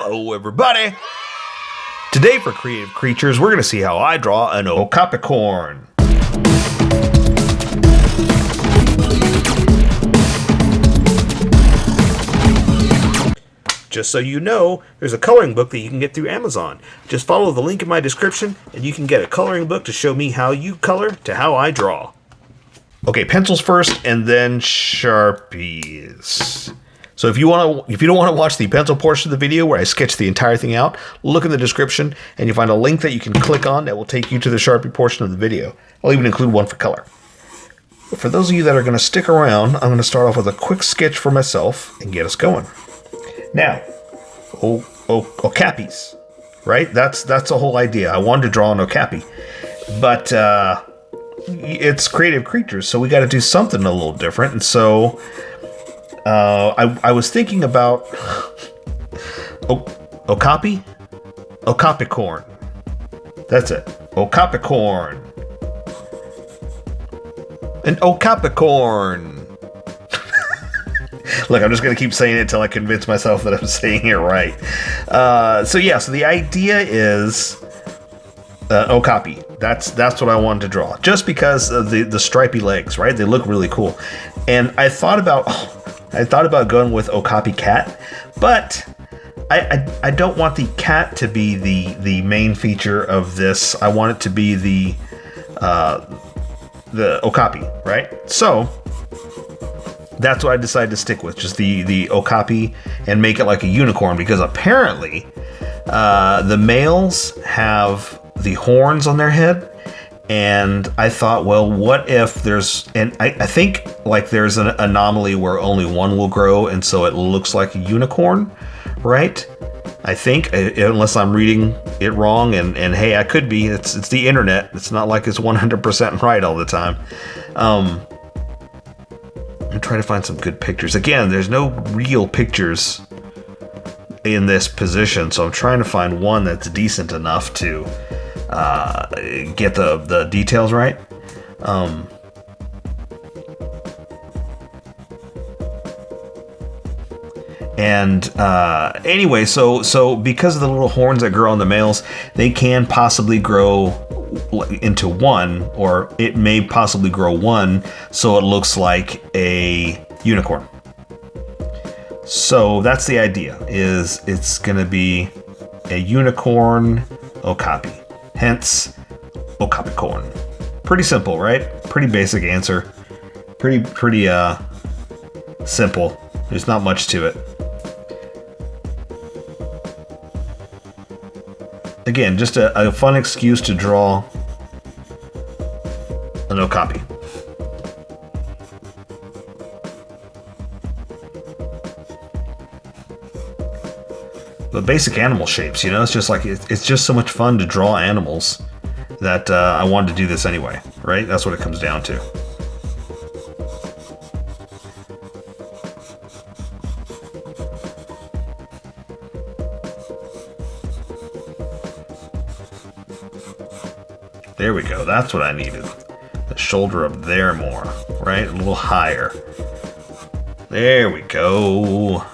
Hello everybody! Today for Creative Creatures, we're going to see how I draw an Okapicorn. Just so you know, there's a coloring book that you can get through Amazon. Just follow the link in my description and you can get a coloring book to show me how you color to how I draw. Okay, pencils first and then Sharpies. So if you don't want to watch the pencil portion of the video where I sketch the entire thing out, look in the description and you'll find a link that you can click on that will take you to the Sharpie portion of the video. I'll even include one for color. But for those of you that are going to stick around, I'm going to start off with a quick sketch for myself and get us going. Now, Okapies, right? That's the whole idea. I wanted to draw an Okapi, but it's Creative Creatures, so we got to do something a little different. And so I was thinking about Okapicorn. That's it. Okapicorn. An Okapicorn. Look, I'm just going to keep saying it until I convince myself that I'm saying it right. So the idea is Okapi. That's what I wanted to draw. Just because of the stripy legs, right? They look really cool. And I thought about going with Okapi cat, but I don't want the cat to be the main feature of this. I want it to be the Okapi, right? So that's what I decided to stick with, just the Okapi, and make it like a unicorn, because apparently the males have the horns on their head, and I thought, well, what if there's, and I think like there's an anomaly where only one will grow, and so it looks like a unicorn, right? I think, unless I'm reading it wrong, and hey, I could be. It's the internet. It's not like it's 100% right all the time. I'm trying to find some good pictures. Again, there's no real pictures in this position, so I'm trying to find one that's decent enough to get the details right. Anyway, so because of the little horns that grow on the males, they can possibly grow into one, or it may possibly grow one, so it looks like a unicorn. So that's the idea, is it's gonna be a unicorn Okapi, hence Okapicorn. Pretty simple, right? Pretty basic answer. Pretty simple. There's not much to it. Again, just a fun excuse to draw an Okapi. The basic animal shapes, you know, it's just like, it's just so much fun to draw animals that I wanted to do this anyway, right? That's what it comes down to. There we go. That's what I needed. The shoulder up there more, right? A little higher. There we go.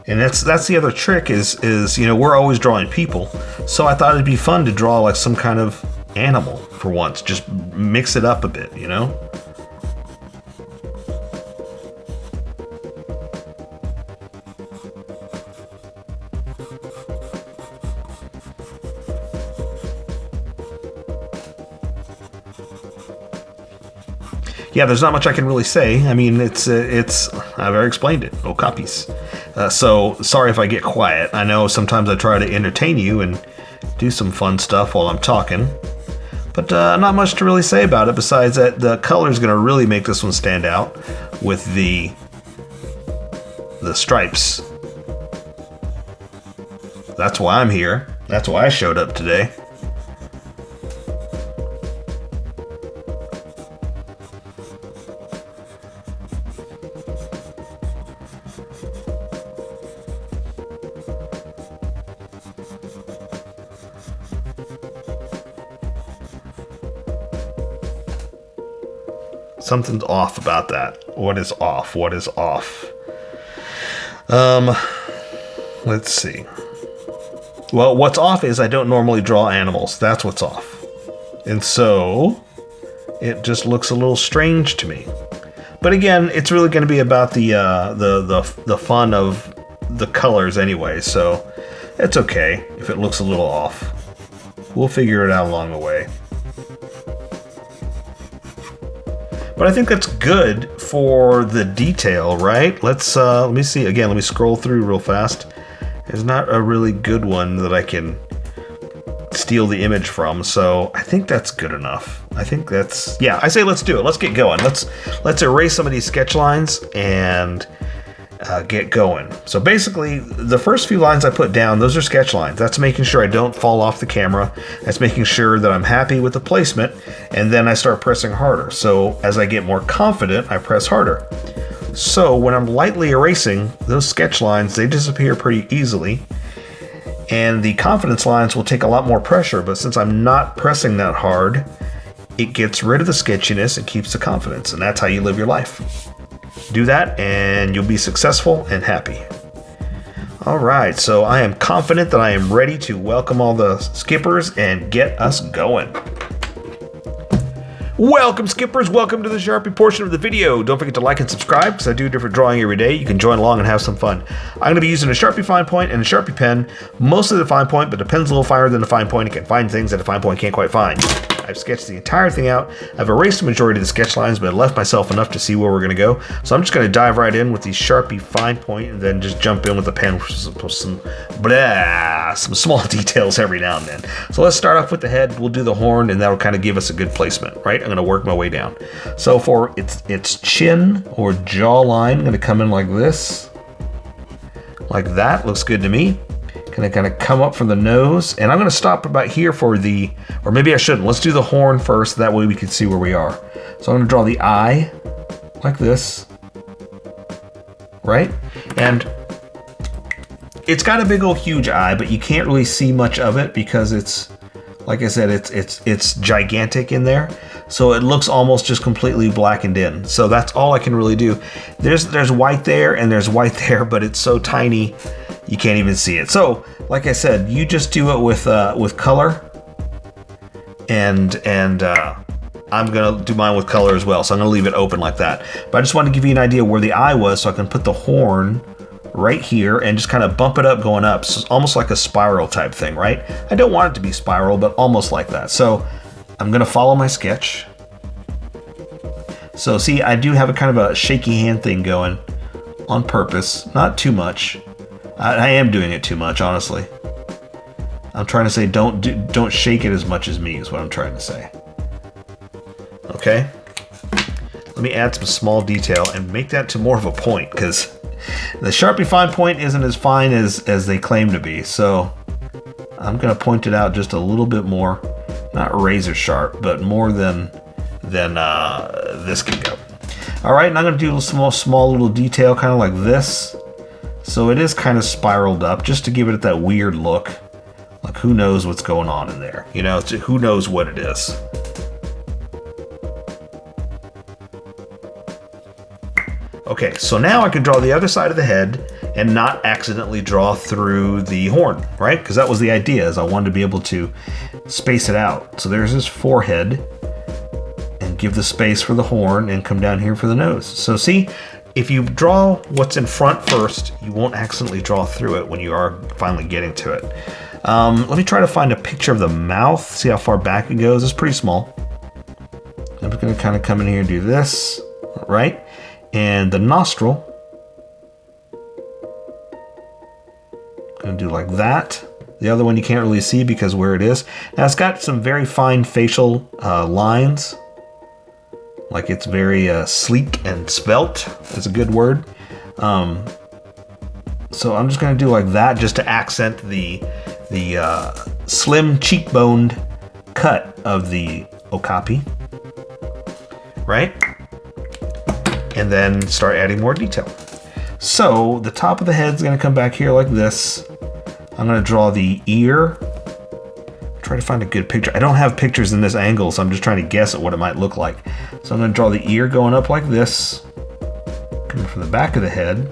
And that's the other trick is you know, we're always drawing people, so I thought it'd be fun to draw like some kind of animal for once. Just mix it up a bit, you know? Yeah, there's not much I can really say. I mean, it's I've already explained it. Okapis. So sorry if I get quiet. I know sometimes I try to entertain you and do some fun stuff while I'm talking, but not much to really say about it besides that the color is going to really make this one stand out with the stripes. That's why I'm here. That's why I showed up today. Something's off about that. What is off? What is off? Let's see. Well, what's off is I don't normally draw animals. That's what's off. And so it just looks a little strange to me. But again, it's really going to be about the fun of the colors anyway, so it's okay if it looks a little off. We'll figure it out along the way. But I think that's good for the detail, right? Let me see again. Let me scroll through real fast. There's not a really good one that I can steal the image from, so I think that's good enough. I think that's, yeah, I say let's do it. Let's get going. Let's erase some of these sketch lines and get going. So basically, the first few lines I put down, those are sketch lines. That's making sure I don't fall off the camera. That's making sure that I'm happy with the placement, and then I start pressing harder. So as I get more confident, I press harder. So when I'm lightly erasing, those sketch lines, they disappear pretty easily. And the confidence lines will take a lot more pressure, but since I'm not pressing that hard, it gets rid of the sketchiness and keeps the confidence. And that's how you live your life. Do that and you'll be successful and happy. All right, so I am confident that I am ready to welcome all the skippers and get us going. Welcome, skippers. Welcome to the Sharpie portion of the video. Don't forget to like and subscribe because I do different drawing every day. You can join along and have some fun. I'm going to be using a Sharpie fine point and a Sharpie pen, mostly the fine point, but the pen's a little finer than the fine point. It can find things that a fine point can't quite find. I've sketched the entire thing out. I've erased the majority of the sketch lines, but I left myself enough to see where we're going to go. So I'm just going to dive right in with the Sharpie fine point and then just jump in with the pen with some small details every now and then. So let's start off with the head. We'll do the horn, and that'll kind of give us a good placement, right? I'm going to work my way down. So for its chin or jawline, I'm going to come in like this. Like that. Looks good to me. Gonna kind of come up from the nose, and I'm gonna stop about here for the, or maybe I shouldn't. Let's do the horn first, that way we can see where we are. So I'm gonna draw the eye like this, right? And it's got a big old huge eye, but you can't really see much of it because it's, like I said, it's gigantic in there. So it looks almost just completely blackened in. So that's all I can really do. There's white there and there's white there, but it's so tiny you can't even see it. So, like I said, you just do it with color, and I'm gonna do mine with color as well. So I'm gonna leave it open like that. But I just wanted to give you an idea where the eye was, so I can put the horn right here and just kind of bump it up going up. So it's almost like a spiral type thing, right? I don't want it to be spiral, but almost like that. So I'm gonna follow my sketch. So see, I do have a kind of a shaky hand thing going on purpose, not too much. I am doing it too much, honestly. I'm trying to say don't shake it as much as me is what I'm trying to say. Okay? Let me add some small detail and make that to more of a point, because the Sharpie fine point isn't as fine as they claim to be. So I'm going to point it out just a little bit more. Not razor sharp, but more than this can go. All right, and I'm going to do a small little detail kind of like this. So it is kind of spiraled up just to give it that weird look. Like who knows what's going on in there. You know, who knows what it is. Okay, so now I can draw the other side of the head and not accidentally draw through the horn, right? Because that was the idea, is I wanted to be able to space it out. So there's his forehead, and give the space for the horn and come down here for the nose. So see, if you draw what's in front first, you won't accidentally draw through it when you are finally getting to it. Let me try to find a picture of the mouth, see how far back it goes. It's pretty small. I'm just gonna kind of come in here and do this, right? And the nostril, gonna do like that. The other one you can't really see because where it is. Now it's got some very fine facial lines. Like it's very sleek and svelte is a good word. So I'm just gonna do like that just to accent the slim cheekboned cut of the Okapi, right? And then start adding more detail. So the top of the head's gonna come back here like this. I'm gonna draw the ear. Try to find a good picture. I don't have pictures in this angle, so I'm just trying to guess at what it might look like. So I'm going to draw the ear going up like this, coming from the back of the head,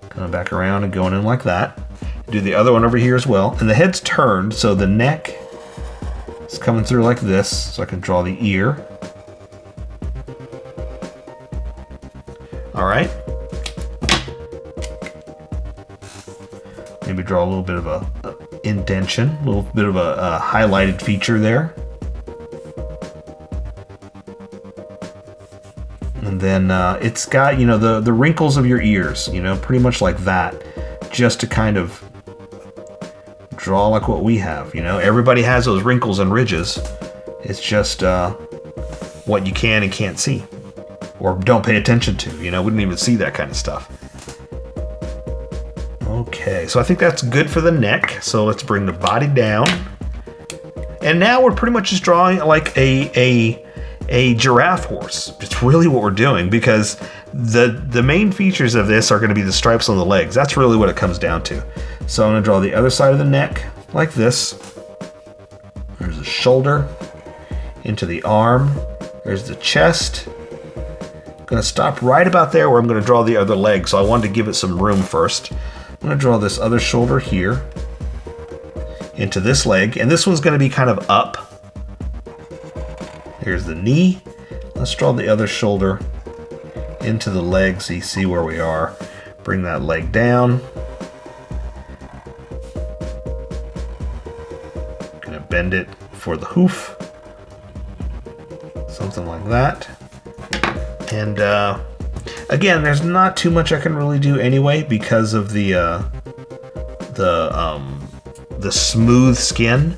coming back around and going in like that. Do the other one over here as well. And the head's turned, so the neck is coming through like this, so I can draw the ear. All right. Maybe draw a little bit of a indentation, a little bit of a highlighted feature there. And then it's got, you know, the wrinkles of your ears, you know, pretty much like that, just to kind of draw like what we have, you know. Everybody has those wrinkles and ridges. It's just what you can and can't see, or don't pay attention to, you know. We didn't even see that kind of stuff. Okay, so I think that's good for the neck. So let's bring the body down. And now we're pretty much just drawing like a giraffe horse. It's really what we're doing, because the main features of this are going to be the stripes on the legs. That's really what it comes down to. So I'm going to draw the other side of the neck like this. There's the shoulder, into the arm. There's the chest. I'm going to stop right about there where I'm going to draw the other leg. So I wanted to give it some room first. I'm going to draw this other shoulder here into this leg. And this one's going to be kind of up. Here's the knee. Let's draw the other shoulder into the leg so you see where we are. Bring that leg down. Gonna bend it for the hoof. Something like that. And again, there's not too much I can really do anyway because of the smooth skin.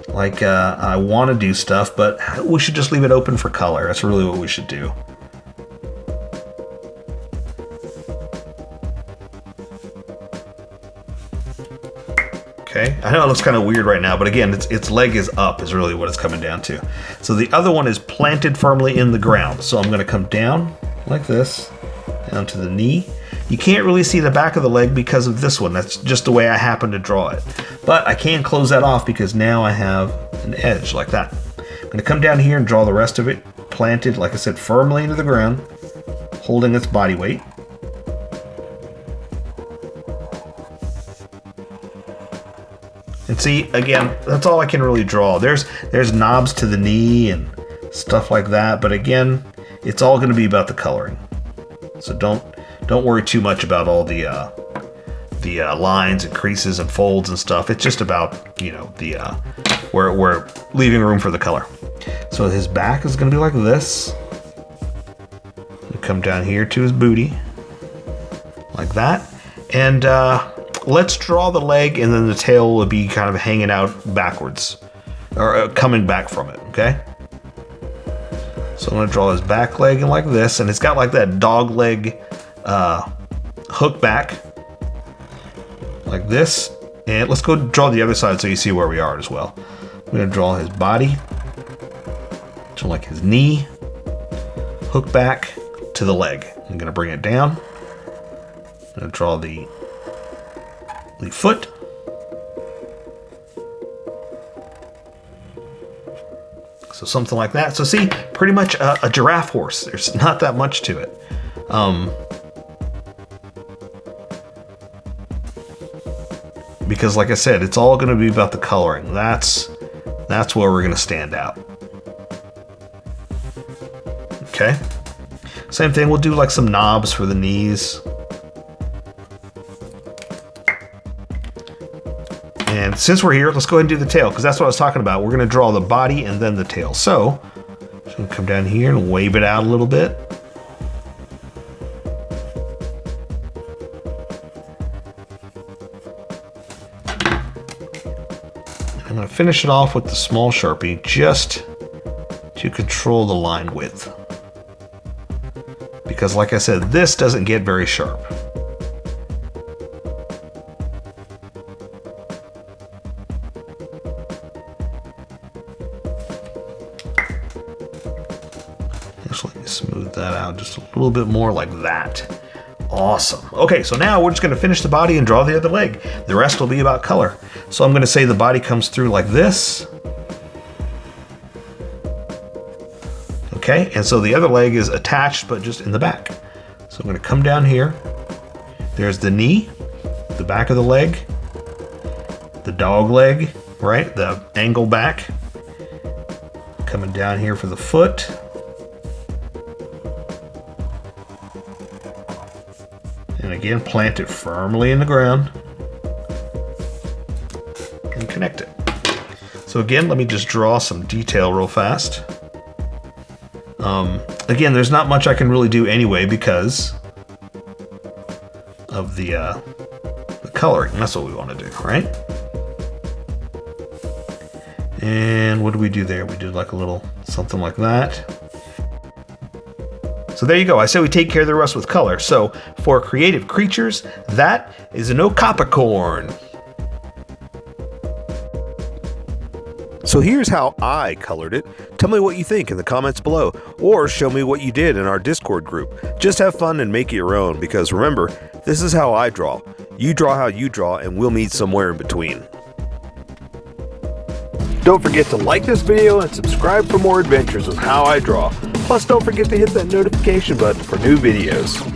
Like, I want to do stuff, but we should just leave it open for color. That's really what we should do. Okay, I know it looks kind of weird right now, but again, its leg is up is really what it's coming down to. So the other one is planted firmly in the ground. So I'm going to come down like this, down to the knee. You can't really see the back of the leg because of this one. That's just the way I happen to draw it. But I can close that off because now I have an edge like that. I'm going to come down here and draw the rest of it planted, like I said, firmly into the ground, holding its body weight. And see, again, that's all I can really draw. There's knobs to the knee and stuff like that, but again, it's all going to be about the coloring. So don't worry too much about all the lines and creases and folds and stuff. It's just about, you know, we're leaving room for the color. So his back is going to be like this. We come down here to his booty, like that, and let's draw the leg, and then the tail will be kind of hanging out backwards, or coming back from it. Okay. So I'm going to draw his back leg in like this, and it's got like that dog leg hook back like this. And let's go draw the other side so you see where we are as well. I'm going to draw his body, so like his knee, hook back to the leg. I'm going to bring it down. I'm going to draw the foot. So something like that. So see, pretty much a giraffe horse. There's not that much to it. Because like I said, it's all going to be about the coloring. That's where we're going to stand out. Okay. Same thing, we'll do like some knobs for the knees. And since we're here, let's go ahead and do the tail, because that's what I was talking about. We're going to draw the body and then the tail. So, just going to come down here and wave it out a little bit. I'm going to finish it off with the small Sharpie just to control the line width. Because like I said, this doesn't get very sharp. Just let me smooth that out just a little bit more like that. Awesome. Okay, so now we're just going to finish the body and draw the other leg. The rest will be about color. So I'm going to say the body comes through like this. Okay, and so the other leg is attached, but just in the back. So I'm gonna come down here. There's the knee, the back of the leg, the dog leg, right? The angle back. Coming down here for the foot. And again, plant it firmly in the ground and connect it. So again, let me just draw some detail real fast. Again, there's not much I can really do anyway because of the coloring. That's what we want to do, right? And what do we do there? We did like a little something like that. So there you go. I said we take care of the rest with color. So for creative creatures, that is an Okapicorn. So here's how I colored it. Tell me what you think in the comments below, or show me what you did in our Discord group. Just have fun and make it your own, because remember, this is how I draw. You draw how you draw, and we'll meet somewhere in between. Don't forget to like this video and subscribe for more adventures with How I Draw. Plus, don't forget to hit that notification button for new videos.